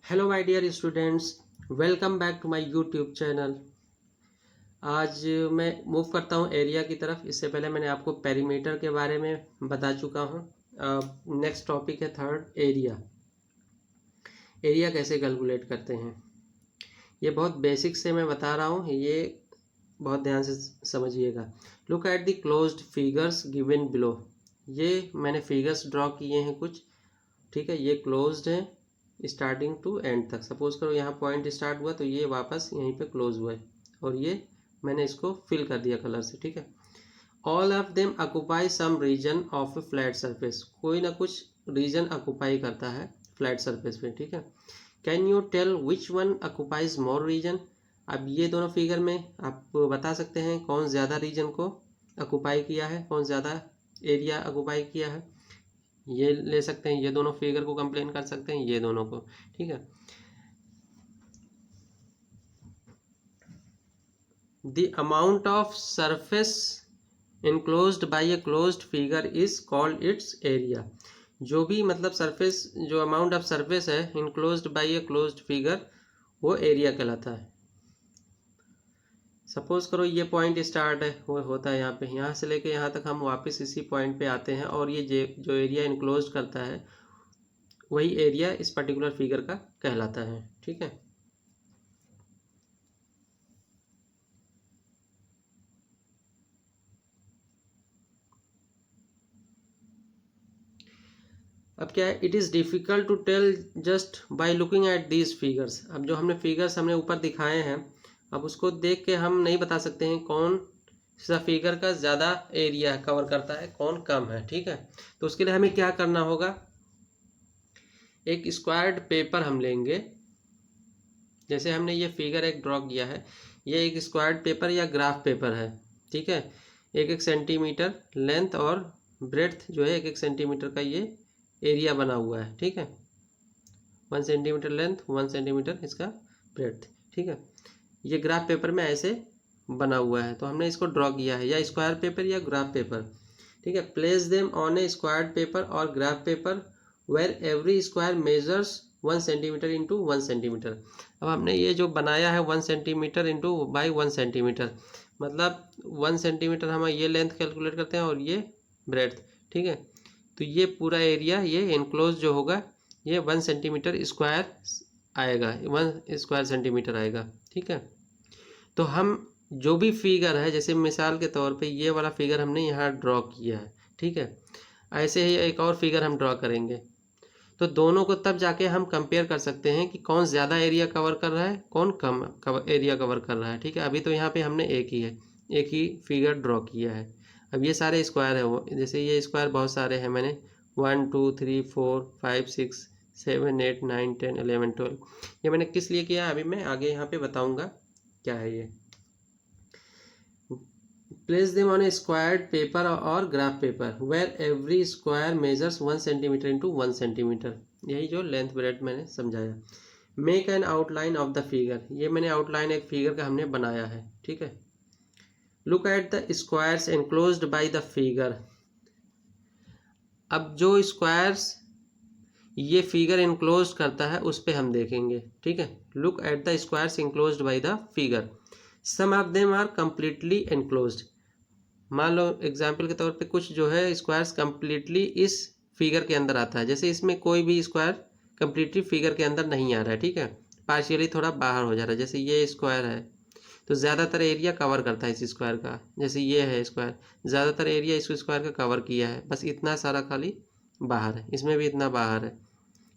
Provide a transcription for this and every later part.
Hello my dear students, welcome back to my YouTube channel. आज मैं move करता हूं एरिया की तरफ। इससे पहले मैंने आपको पेरीमीटर के बारे में बता चुका हूं। नेक्स्ट टॉपिक है थर्ड, एरिया। एरिया कैसे कैलकुलेट करते हैं, ये बहुत बेसिक से मैं बता रहा हूं, ये बहुत ध्यान से समझिएगा। Look at the closed figures given below. ये मैंने फिगर्स ड्रॉ किए हैं कुछ, ठीक है। ये क्लोज्ड है स्टार्टिंग टू एंड तक। सपोज करो यहाँ पॉइंट स्टार्ट हुआ तो ये वापस यहीं पे क्लोज हुआ है, और ये मैंने इसको फिल कर दिया कलर से, ठीक है। All of them occupy some region of a flat surface. कोई ना कुछ रीजन ऑक्यूपाई करता है फ्लैट सरफेस पे, ठीक है। Can you tell which one occupies more region. अब ये दोनों फिगर में आप बता सकते हैं कौन ज़्यादा रीजन को ऑक्यूपाई किया है, कौन ज़्यादा एरिया ऑक्यूपाई किया है। ये ले सकते हैं, ये दोनों फिगर को कंपेयर कर सकते हैं, ये दोनों को, ठीक है। The amount of surface enclosed by a closed figure is called its area। जो भी मतलब सरफेस, जो अमाउंट ऑफ सरफेस है enclosed by a closed figure, वो एरिया कहलाता है। सपोज करो ये पॉइंट स्टार्ट है, वो होता है यहाँ पे, यहाँ से लेके यहाँ तक हम वापस इसी पॉइंट पे आते हैं, और ये जो एरिया इनक्लोज करता है वही एरिया इस पर्टिकुलर फिगर का कहलाता है, ठीक है। अब क्या है, it is difficult to tell just by looking at these figures. अब जो हमने फिगर्स हमने ऊपर दिखाए हैं, अब उसको देख के हम नहीं बता सकते हैं कौन सा फिगर का ज़्यादा एरिया कवर करता है, कौन कम है, ठीक है। तो उसके लिए हमें क्या करना होगा, एक स्क्वायर्ड पेपर हम लेंगे। जैसे हमने ये फिगर एक ड्रॉ किया है, ये एक स्क्वायर्ड पेपर या ग्राफ पेपर है, ठीक है। 1-1 सेंटीमीटर लेंथ और ब्रेड्थ जो है 1-1 सेंटीमीटर का ये एरिया बना हुआ है, ठीक है। 1 सेंटीमीटर लेंथ, 1 सेंटीमीटर इसका ब्रेड्थ, ठीक है। ये ग्राफ पेपर में ऐसे बना हुआ है, तो हमने इसको ड्रॉ किया है, या स्क्वायर पेपर या ग्राफ पेपर, ठीक है। Place them on a squared paper और graph paper where every square measures 1 centimetre into 1 centimetre. अब हमने ये जो बनाया है 1 सेंटीमीटर इंटू बाई 1 सेंटीमीटर, मतलब 1 सेंटीमीटर हम ये लेंथ कैलकुलेट करते हैं और ये ब्रेड्थ, ठीक है। तो ये पूरा एरिया, ये इनक्लोज जो होगा, ये 1 सेंटीमीटर स्क्वायर आएगा, 1 स्क्वायर सेंटीमीटर आएगा, ठीक है। तो हम जो भी फिगर है, जैसे मिसाल के तौर पे ये वाला फिगर हमने यहाँ ड्रॉ किया है, ठीक है। ऐसे ही एक और फिगर हम ड्रॉ करेंगे, तो दोनों को तब जाके हम कंपेयर कर सकते हैं कि कौन ज़्यादा एरिया कवर कर रहा है, कौन कम एरिया कवर कर रहा है, ठीक है। अभी तो यहाँ पे हमने एक ही फिगर ड्रॉ किया है। अब ये सारे स्क्वायर है, वो जैसे ये स्क्वायर बहुत सारे हैं, मैंने 1 2 3 4 5 6 7 8 9 10 11 12 ये मैंने किस लिए किया, अभी मैं आगे यहाँ पे बताऊँगा क्या है ये। Place them on a squared paper और graph paper where every square measures 1 centimetre into 1 centimetre. यही जो लेंथ ब्रेड मैंने समझाया। Make an outline of the figure, ये मैंने आउटलाइन एक फिगर का हमने बनाया है, ठीक है। Look at the squares enclosed by the figure. अब जो स्क्वायर्स ये फिगर एनक्लोज करता है उस पर हम देखेंगे, ठीक है। Look at the squares enclosed by the figure, some of them are completely enclosed. मान लो एग्जाम्पल के तौर पे कुछ जो है स्क्वायर्स कंप्लीटली इस फिगर के अंदर आता है, जैसे इसमें कोई भी स्क्वायर कंप्लीटली फिगर के अंदर नहीं आ रहा है, ठीक है। पार्शियली थोड़ा बाहर हो जा रहा है, जैसे ये स्क्वायर है तो ज़्यादातर एरिया कवर करता है इस स्क्वायर का। जैसे ये है स्क्वायर, ज़्यादातर एरिया इस स्क्वायर का कवर किया है, बस इतना सारा खाली बाहर है। इसमें भी इतना बाहर है,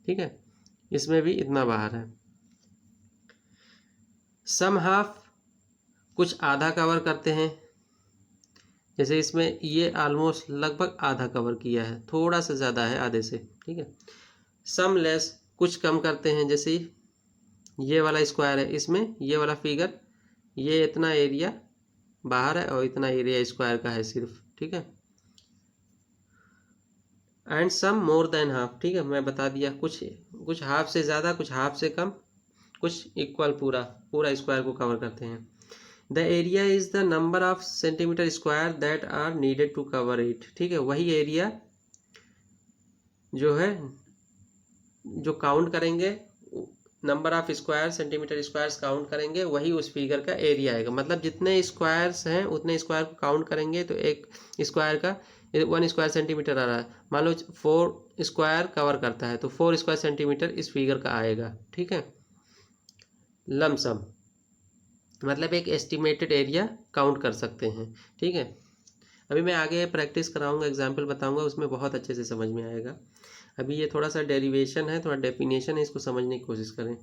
ठीक है, इसमें भी इतना बाहर है। सम हाफ, कुछ आधा कवर करते हैं, जैसे इसमें ये ऑलमोस्ट लगभग आधा कवर किया है, थोड़ा सा ज़्यादा है आधे से, ठीक है। सम लेस, कुछ कम करते हैं, जैसे ये वाला स्क्वायर है, इसमें ये वाला फिगर, ये इतना एरिया बाहर है और इतना एरिया स्क्वायर का है सिर्फ, ठीक है। And some more than half, ठीक है, मैं बता दिया, कुछ हाफ से ज़्यादा, कुछ हाफ से कम, कुछ इक्वल पूरा स्क्वायर को कवर करते हैं। The area is the number of centimetre square that are needed to cover it, ठीक है। वही एरिया जो है, जो काउंट करेंगे number of square centimetre squares count करेंगे वही उस फिगर का एरिया आएगा। मतलब जितने स्क्वायर्स हैं उतने स्क्वायर को काउंट करेंगे तो एक स्क्वायर का 1 स्क्वायर सेंटीमीटर आ रहा है। मान लो 4 स्क्वायर कवर करता है तो 4 स्क्वायर सेंटीमीटर इस फिगर का आएगा। ठीक है, लमसम मतलब एक एस्टिमेटेड एरिया काउंट कर सकते हैं। ठीक है, अभी मैं आगे प्रैक्टिस कराऊंगा, एग्जाम्पल बताऊंगा, उसमें बहुत अच्छे से समझ में आएगा। अभी ये थोड़ा सा डेरिवेशन है, थोड़ा डेफिनेशन है, इसको समझने की कोशिश करें।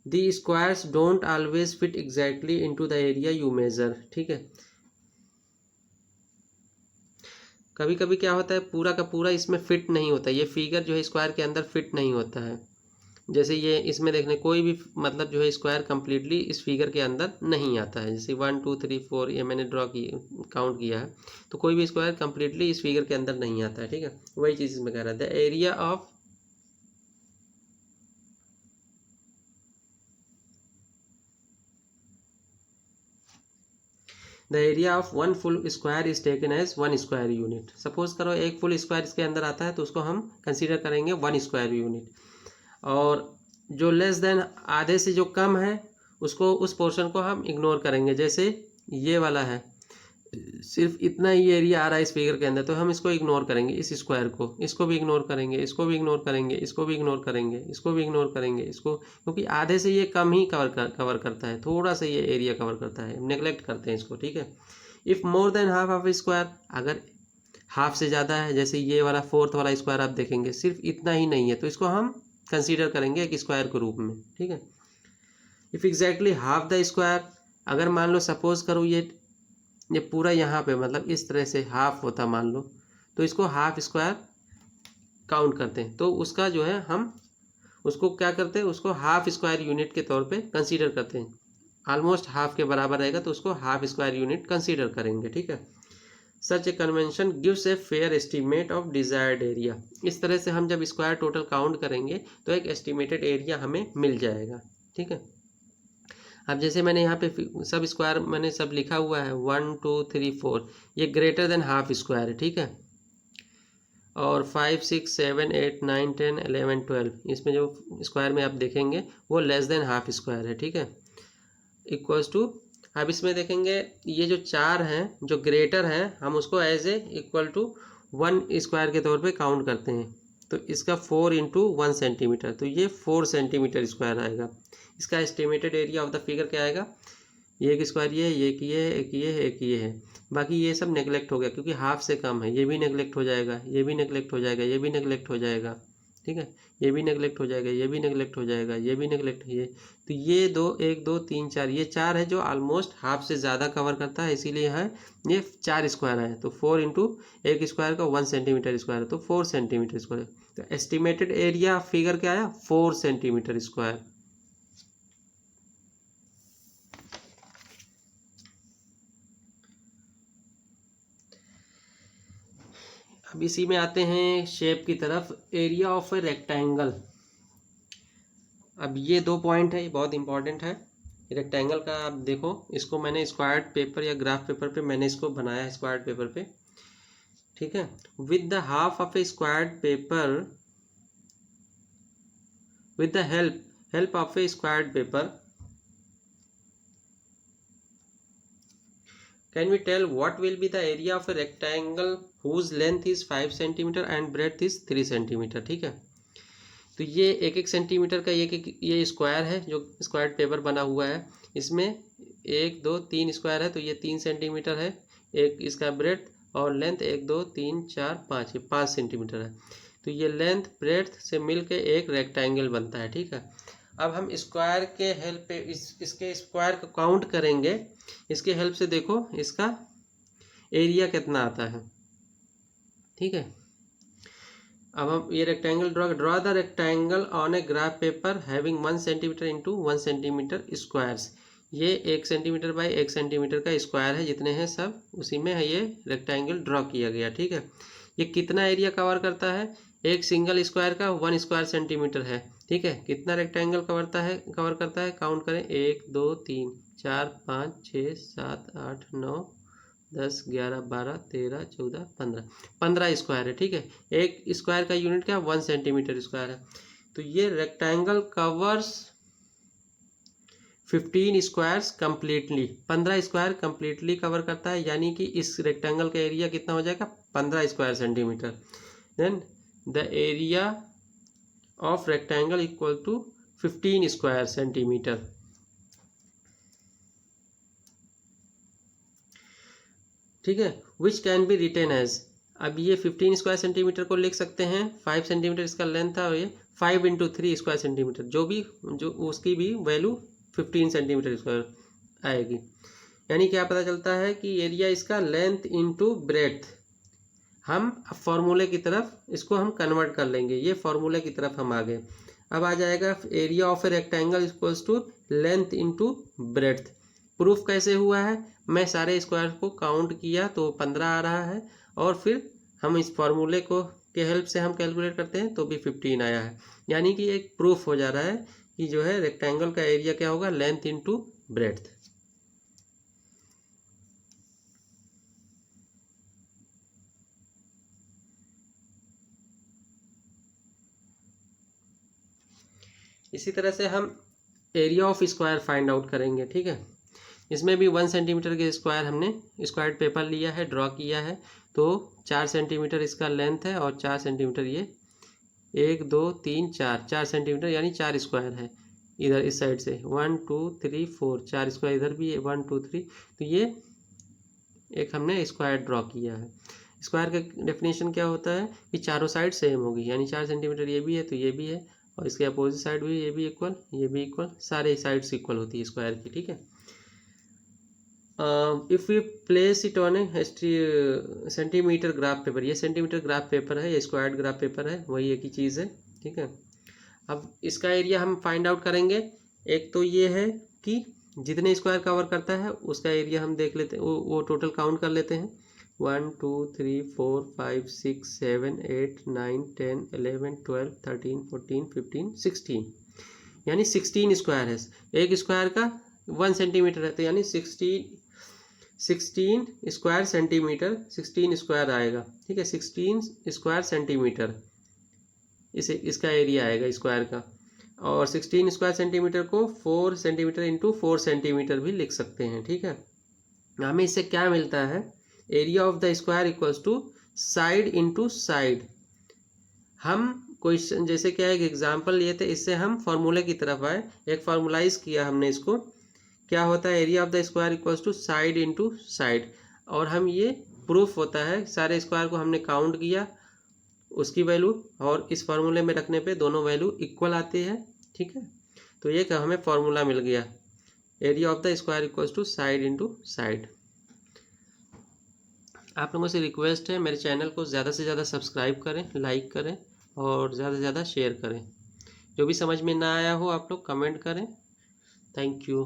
The squares don't always fit exactly into the area you measure. ठीक है, कभी कभी क्या होता है पूरा का पूरा इसमें फिट नहीं होता, ये फिगर जो है स्क्वायर के अंदर फिट नहीं होता है। जैसे ये इसमें देखने कोई भी मतलब जो है स्क्वायर कंप्लीटली इस फिगर के अंदर नहीं आता है। जैसे 1 2 3 4 ये मैंने ड्रॉ की काउंट किया है, तो कोई भी स्क्वायर कंप्लीटली इस फिगर के अंदर नहीं आता है। ठीक है, वही चीज़ इसमें कह रहा है the area of the area of 1 full square is taken as 1 square unit. Suppose करो एक फुल स्क्वायर इसके अंदर आता है तो उसको हम कंसीडर करेंगे 1 स्क्वायर यूनिट, और जो लेस देन आधे से जो कम है उसको उस पोर्शन को हम इग्नोर करेंगे। जैसे ये वाला है, सिर्फ इतना ही एरिया आ रहा है इस फिगर के अंदर, तो हम इसको इग्नोर करेंगे, इस स्क्वायर को, इसको भी इग्नोर करेंगे, इसको भी इग्नोर करेंगे, इसको भी इग्नोर करेंगे, इसको भी इग्नोर करेंगे, इसको, क्योंकि आधे से ये कम ही कवर करता है, थोड़ा सा ये एरिया कवर करता है, नेग्लेक्ट करते हैं इसको। ठीक है, if more than half of square, अगर हाफ से ज़्यादा है, जैसे ये वाला 4th वाला स्क्वायर आप देखेंगे सिर्फ इतना ही नहीं है, तो इसको हम कंसीडर करेंगे एक स्क्वायर के रूप में। ठीक है, if exactly half the square, अगर मान लो सपोज करो ये पूरा यहाँ पे मतलब इस तरह से हाफ होता मान लो, तो इसको हाफ स्क्वायर काउंट करते हैं, तो उसका जो है हम उसको क्या करते हैं, उसको हाफ स्क्वायर यूनिट के तौर पे कंसीडर करते हैं। ऑलमोस्ट हाफ के बराबर रहेगा तो उसको हाफ स्क्वायर यूनिट कंसीडर करेंगे। ठीक है, such a convention gives a fair estimate of desired area. इस तरह से हम जब स्क्वायर टोटल काउंट करेंगे तो एक एस्टिमेटेड एरिया हमें मिल जाएगा। ठीक है, अब जैसे मैंने यहाँ पे सब स्क्वायर मैंने सब लिखा हुआ है 1 2 3 4, ये ग्रेटर देन हाफ स्क्वायर है। ठीक है, और 5 6 7 8 9 10 11 12 इसमें जो स्क्वायर में आप देखेंगे वो लेस देन हाफ स्क्वायर है। ठीक है, इक्वल्स टू, अब इसमें देखेंगे ये जो 4 हैं जो ग्रेटर हैं हम उसको as a equal to 1 square के तौर पे काउंट करते हैं, तो इसका 4 इंटू 1 सेंटीमीटर, तो ये 4 सेंटीमीटर स्क्वायर आएगा। इसका estimated area of the figure क्या आएगा, ये एक स्क्वायर ये है, ये एक ये है, एक ये है, एक ये है, बाकी ये सब नेग्लेक्ट हो गया क्योंकि हाफ से कम है, ये भी नेग्लेक्ट हो जाएगा, ये भी नेग्लेक्ट हो जाएगा, ये भी नेग्लेक्ट हो जाएगा। ठीक है, ये भी नेग्लेक्ट हो जाएगा, ये भी नेग्लेक्ट हो जाएगा, ये भी नेग्लेक्ट, ये तो ये 2 1 2 3 4, ये 4 है जो ऑलमोस्ट हाफ से ज़्यादा कवर करता है, इसीलिए है ये 4 स्क्वायर है। तो 4 इंटू एक स्क्वायर का 1 सेंटीमीटर स्क्वायर है तो 4 सेंटीमीटर स्क्वायर। तो एस्टिमेटेड एरिया फिगर क्या आया, 4 सेंटीमीटर स्क्वायर। अब इसी में आते हैं शेप की तरफ, एरिया ऑफ ए रेक्टेंगल। अब ये 2 पॉइंट है, ये बहुत इंपॉर्टेंट है। रेक्टेंगल का आप देखो, इसको मैंने स्क्वायर्ड पेपर या ग्राफ पेपर पे मैंने इसको बनाया है, स्क्वायर्ड पेपर पे। ठीक है, with the half of A squared paper, with the help of A squared paper, can we tell what will be the area of a rectangle whose length is 5 centimeter and breadth is 3 centimeter। ठीक है, तो ये 1 centimetre का ये square है जो square paper बना हुआ है, इसमें 1 2 3 स्क्वायर है तो ये 3 सेंटीमीटर है, एक इसका ब्रेड्थ और लेंथ 1 2 3 4 5, ये 5 सेंटीमीटर है, तो ये लेंथ ब्रेड्थ से मिल के एक रेक्टेंगल बनता है। ठीक है, अब हम स्क्वायर के हेल्प पे इसके स्क्वायर को काउंट करेंगे, इसके हेल्प से देखो इसका एरिया कितना आता है। ठीक है, अब हम ये rectangle draw the rectangle on a graph paper having 1 centimetre into 1 centimetre squares. ये 1 सेंटीमीटर बाई 1 सेंटीमीटर का स्क्वायर है, जितने हैं सब उसी में है ये रेक्टेंगल ड्रॉ किया गया। ठीक है, ये कितना एरिया कवर करता है, एक सिंगल स्क्वायर का 1 स्क्वायर सेंटीमीटर है। ठीक है, कितना रेक्टेंगल कवर करता है, काउंट करें 1 2 3 4 5 6 7 8 9 10 11 12 13 14 15 स्क्वायर है। ठीक है, एक स्क्वायर का यूनिट क्या 1 सेंटीमीटर स्क्वायर है, तो ये rectangle covers 15 squares completely, 15 square completely cover करता है, यानी कि इस रेक्टेंगल का एरिया कितना हो जाएगा 15 square centimetre. Then the area of rectangle equal to 15 square centimetre. ठीक है, which can be written as, अब ये 15 स्क्वायर सेंटीमीटर को लिख सकते हैं, 5 सेंटीमीटर इसका लेंथ था और ये 5 इंटू 3 स्क्वायर सेंटीमीटर, जो उसकी भी वैल्यू 15 सेंटीमीटर स्क्वायर आएगी। यानी क्या पता चलता है कि एरिया इसका लेंथ इंटू ब्रेड्थ। हम अब फॉर्मूले की तरफ इसको हम कन्वर्ट कर लेंगे, ये फॉर्मूले की तरफ हम आ गए। अब आ जाएगा area of a rectangle equals to length into breadth. Proof कैसे हुआ है, मैं सारे स्क्वायर को काउंट किया तो 15 आ रहा है, और फिर हम इस फॉर्मूले को के हेल्प से हम कैलकुलेट करते हैं तो भी 15 आया है। यानी कि एक प्रूफ हो जा रहा है कि जो है रेक्टेंगल का एरिया क्या होगा, लेंथ इंटू ब्रेड्थ। इसी तरह से हम area of square find out करेंगे। ठीक है, इसमें भी 1 सेंटीमीटर के स्क्वायर हमने स्क्वायर पेपर लिया है, ड्रॉ किया है, तो 4 सेंटीमीटर इसका लेंथ है और 4 सेंटीमीटर ये 1 2 3 4 सेंटीमीटर, यानी 4 स्क्वायर है इधर इस साइड से, 1 2 3 4 4 स्क्वायर इधर भी है, 1 2 3, तो ये एक हमने स्क्वायर ड्रॉ किया है। स्क्वायर का डेफिनेशन क्या होता है कि चारों साइड सेम होगी, यानी 4 सेंटीमीटर ये भी है तो ये भी है, और इसके अपोजिट साइड भी ये भी इक्वल, ये भी इक्वल, सारे साइड्स इक्वल होती है स्क्वायर की। ठीक है, if you place it on A centimetre graph paper, ये सेंटीमीटर ग्राफ पेपर है, ये स्क्वायर्ड ग्राफ पेपर है, वही एक ही चीज़ है। ठीक है, अब इसका एरिया हम फाइंड आउट करेंगे। एक तो ये है कि जितने स्क्वायर कवर करता है उसका एरिया हम देख लेते हैं, वो टोटल काउंट कर लेते हैं, 1 2 3 4 5 6 7 8 9 10 11 12 13 14 15 16, यानी 16 स्क्वायर है। एक स्क्वायर का 1 सेंटीमीटर है, तो यानी 16 स्क्वायर सेंटीमीटर, 16 स्क्वायर आएगा। ठीक है, 16 स्क्वायर सेंटीमीटर इसका एरिया आएगा स्क्वायर का, और 16 स्क्वायर सेंटीमीटर को 4 सेंटीमीटर इंटू 4 सेंटीमीटर भी लिख सकते हैं। ठीक है, हमें इससे क्या मिलता है, area of the square equals to side into side. हम क्वेश्चन जैसे क्या एक एग्जाम्पल लिए थे, इससे हम फॉर्मूले की तरफ आए, एक फॉर्मुलाइज किया हमने इसको, क्या होता है area of the square equals to side into side, और हम ये प्रूफ होता है सारे स्क्वायर को हमने काउंट किया उसकी वैल्यू, और इस फार्मूले में रखने पे दोनों वैल्यू इक्वल आती है। ठीक है, तो ये हमें फार्मूला मिल गया, area of the square equals to side into side. आप लोगों से रिक्वेस्ट है मेरे चैनल को ज़्यादा से ज़्यादा सब्सक्राइब करें, लाइक करें और ज़्यादा से ज़्यादा शेयर करें। जो भी समझ में ना आया हो आप लोग कमेंट करें। Thank you.